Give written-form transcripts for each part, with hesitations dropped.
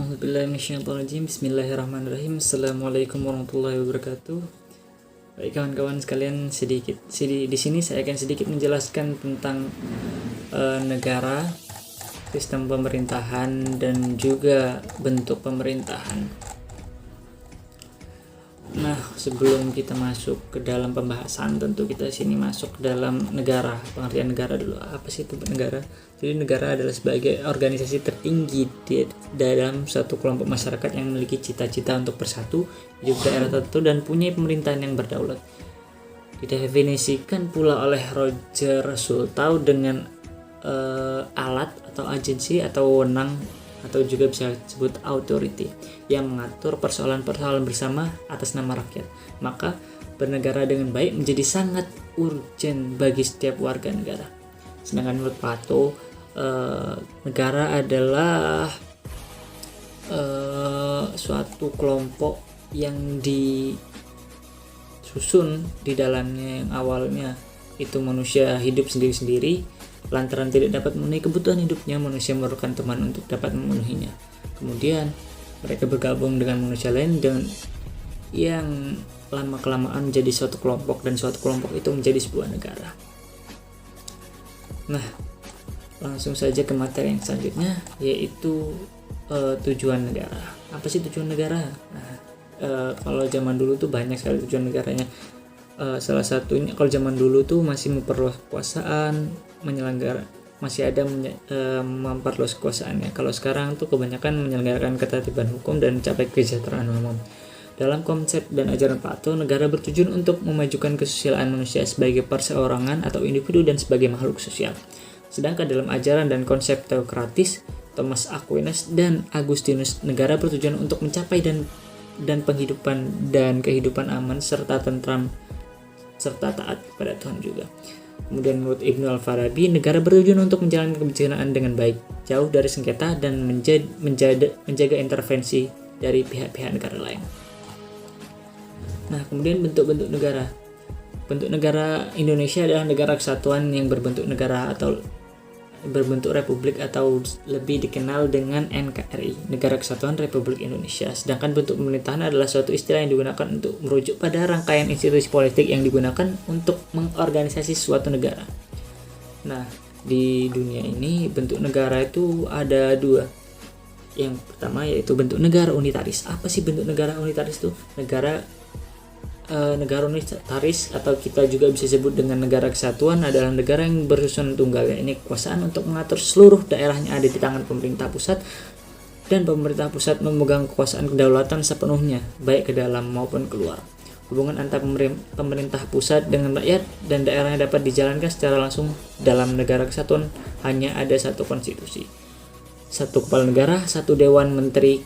Bismillahirrahmanirrahim. Assalamualaikum warahmatullahi wabarakatuh. Baik kawan-kawan sekalian, di sini saya akan sedikit menjelaskan tentang negara, sistem pemerintahan dan juga bentuk pemerintahan. Nah, sebelum kita masuk ke dalam pembahasan, tentu kita sini masuk ke dalam negara. Pengertian negara dulu. Apa sih itu negara? Jadi negara adalah sebagai organisasi tertinggi di dalam suatu kelompok masyarakat yang memiliki cita-cita untuk bersatu, hidup daerah tertentu dan punya pemerintahan yang berdaulat. Didefinisikan pula oleh Roger Sholto dengan alat atau agensi atau wewenang atau juga bisa disebut authority yang mengatur persoalan-persoalan bersama atas nama rakyat. Maka bernegara dengan baik menjadi sangat urgen bagi setiap warga negara. Sedangkan menurut Plato, negara adalah suatu kelompok yang disusun di dalamnya yang awalnya itu manusia hidup sendiri-sendiri. Lantaran tidak dapat memenuhi kebutuhan hidupnya, manusia memerlukan teman untuk dapat memenuhinya. Kemudian mereka bergabung dengan manusia lain dan yang lama-kelamaan menjadi suatu kelompok, dan suatu kelompok itu menjadi sebuah negara. Nah, langsung saja ke materi yang selanjutnya, yaitu tujuan negara. Apa sih tujuan negara? Nah, kalau zaman dulu tuh banyak sekali tujuan negaranya. Salah satunya kalau zaman dulu tuh masih memperluas kekuasaan, masih ada memperluas kekuasaannya. Kalau sekarang tuh kebanyakan menyelenggarakan ketertiban hukum dan mencapai kesejahteraan umum. Dalam konsep dan ajaran Plato, negara bertujuan untuk memajukan kesusilaan manusia sebagai perseorangan atau individu dan sebagai makhluk sosial. Sedangkan dalam ajaran dan konsep teokratis, Thomas Aquinas dan Agustinus, negara bertujuan untuk mencapai dan penghidupan dan kehidupan aman serta tentram serta taat kepada Tuhan juga. Kemudian menurut Ibnu Al-Farabi, negara bertujuan untuk menjalankan kebijaksanaan dengan baik, jauh dari sengketa dan menjaga intervensi dari pihak-pihak negara lain. Nah, kemudian bentuk-bentuk negara. Bentuk negara Indonesia adalah negara kesatuan yang berbentuk negara atau berbentuk republik atau lebih dikenal dengan NKRI, Negara Kesatuan Republik Indonesia. Sedangkan bentuk pemerintahan adalah suatu istilah yang digunakan untuk merujuk pada rangkaian institusi politik yang digunakan untuk mengorganisasi suatu negara. Nah, di dunia ini bentuk negara itu ada dua. Yang pertama yaitu bentuk negara unitaris. Apa sih bentuk negara unitaris itu? Negara unitaris atau kita juga bisa sebut dengan negara kesatuan adalah negara yang bersusun tunggal, ini kekuasaan untuk mengatur seluruh daerahnya ada di tangan pemerintah pusat, dan pemerintah pusat memegang kekuasaan kedaulatan sepenuhnya baik ke dalam maupun keluar. Hubungan antara pemerintah pusat dengan rakyat dan daerahnya dapat dijalankan secara langsung. Dalam negara kesatuan hanya ada satu konstitusi, satu kepala negara, satu dewan menteri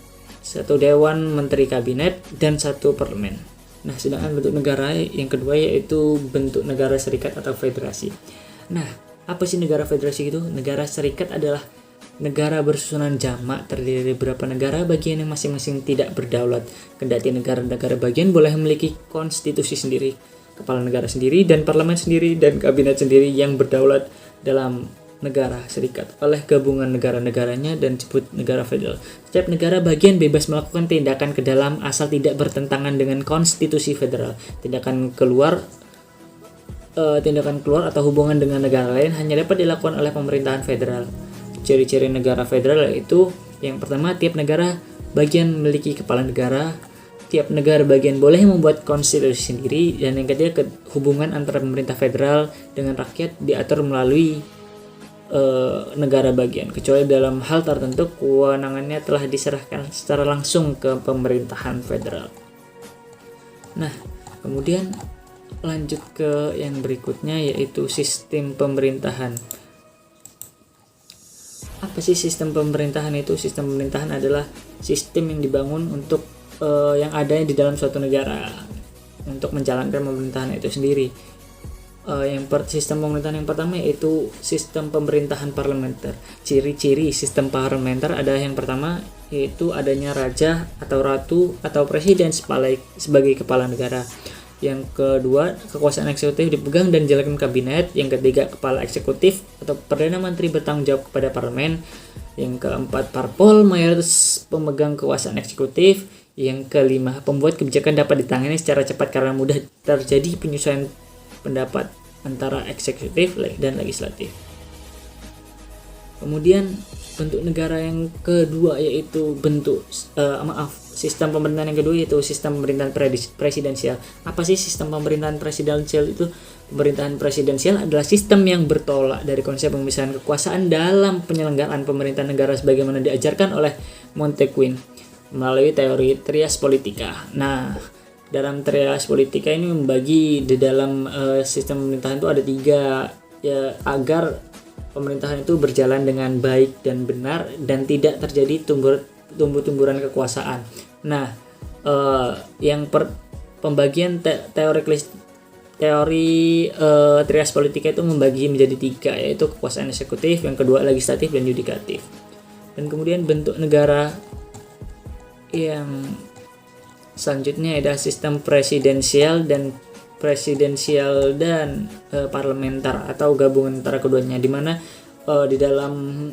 kabinet, dan satu parlemen. Nah, sedangkan bentuk negara yang kedua yaitu bentuk negara serikat atau federasi. Nah, apa sih negara federasi itu? Negara serikat adalah negara bersusunan jamak terdiri dari beberapa negara bagian yang masing-masing tidak berdaulat. Kendati negara-negara bagian boleh memiliki konstitusi sendiri, kepala negara sendiri, dan parlemen sendiri, dan kabinet sendiri yang berdaulat dalam negara serikat oleh gabungan negara-negaranya dan disebut negara federal. Setiap negara bagian bebas melakukan tindakan ke dalam asal tidak bertentangan dengan konstitusi federal. Tindakan keluar atau hubungan dengan negara lain hanya dapat dilakukan oleh pemerintahan federal. Ciri-ciri negara federal yaitu yang pertama, tiap negara bagian memiliki kepala negara. Tiap negara bagian boleh membuat konstitusi sendiri, dan yang ketiga, hubungan antara pemerintah federal dengan rakyat diatur melalui negara bagian, kecuali dalam hal tertentu kewenangannya telah diserahkan secara langsung ke pemerintahan federal. Nah, kemudian lanjut ke yang berikutnya yaitu sistem pemerintahan. Apa sih sistem pemerintahan itu? Sistem pemerintahan adalah sistem yang dibangun untuk yang ada di dalam suatu negara untuk menjalankan pemerintahan itu sendiri. Sistem pemerintahan yang pertama yaitu sistem pemerintahan parlementer. Ciri-ciri sistem parlementer adalah yang pertama yaitu adanya raja atau ratu atau presiden sebagai kepala negara. Yang kedua, kekuasaan eksekutif dipegang dan dijalankan kabinet. Yang ketiga, kepala eksekutif atau perdana menteri bertanggung jawab kepada parlemen. Yang keempat, parpol mayoritas pemegang kekuasaan eksekutif. Yang kelima, pembuat kebijakan dapat ditangani secara cepat karena mudah terjadi penyesuaian pendapat antara eksekutif dan legislatif. Kemudian bentuk negara yang kedua yaitu sistem pemerintahan yang kedua yaitu sistem pemerintahan presidensial. Apa sih sistem pemerintahan presidensial itu? Pemerintahan presidensial adalah sistem yang bertolak dari konsep pemisahan kekuasaan dalam penyelenggaraan pemerintahan negara sebagaimana diajarkan oleh Montesquieu melalui teori trias politica. Nah, dalam trias politica ini membagi di dalam sistem pemerintahan itu ada 3 ya, agar pemerintahan itu berjalan dengan baik dan benar dan tidak terjadi tumbuh-tumburan kekuasaan. Nah, pembagian teori trias politika itu membagi menjadi 3, yaitu kekuasaan eksekutif, yang kedua legislatif dan yudikatif. Dan kemudian bentuk negara yang selanjutnya adalah sistem presidensial dan parlementer atau gabungan antara keduanya, di mana di dalam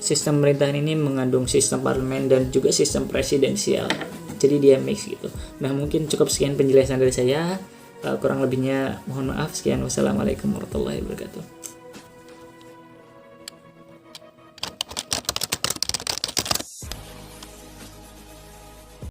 sistem pemerintahan ini mengandung sistem parlemen dan juga sistem presidensial. Jadi dia mix gitu. Nah, mungkin cukup sekian penjelasan dari saya. Kurang lebihnya mohon maaf. Sekian, wassalamualaikum warahmatullahi wabarakatuh.